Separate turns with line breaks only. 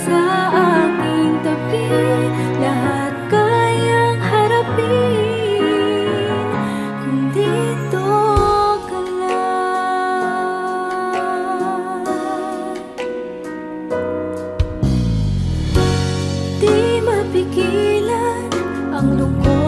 Sa aking tabi, lahat kayang harapin kung dito ka lang. Di mapigilan ang lungkot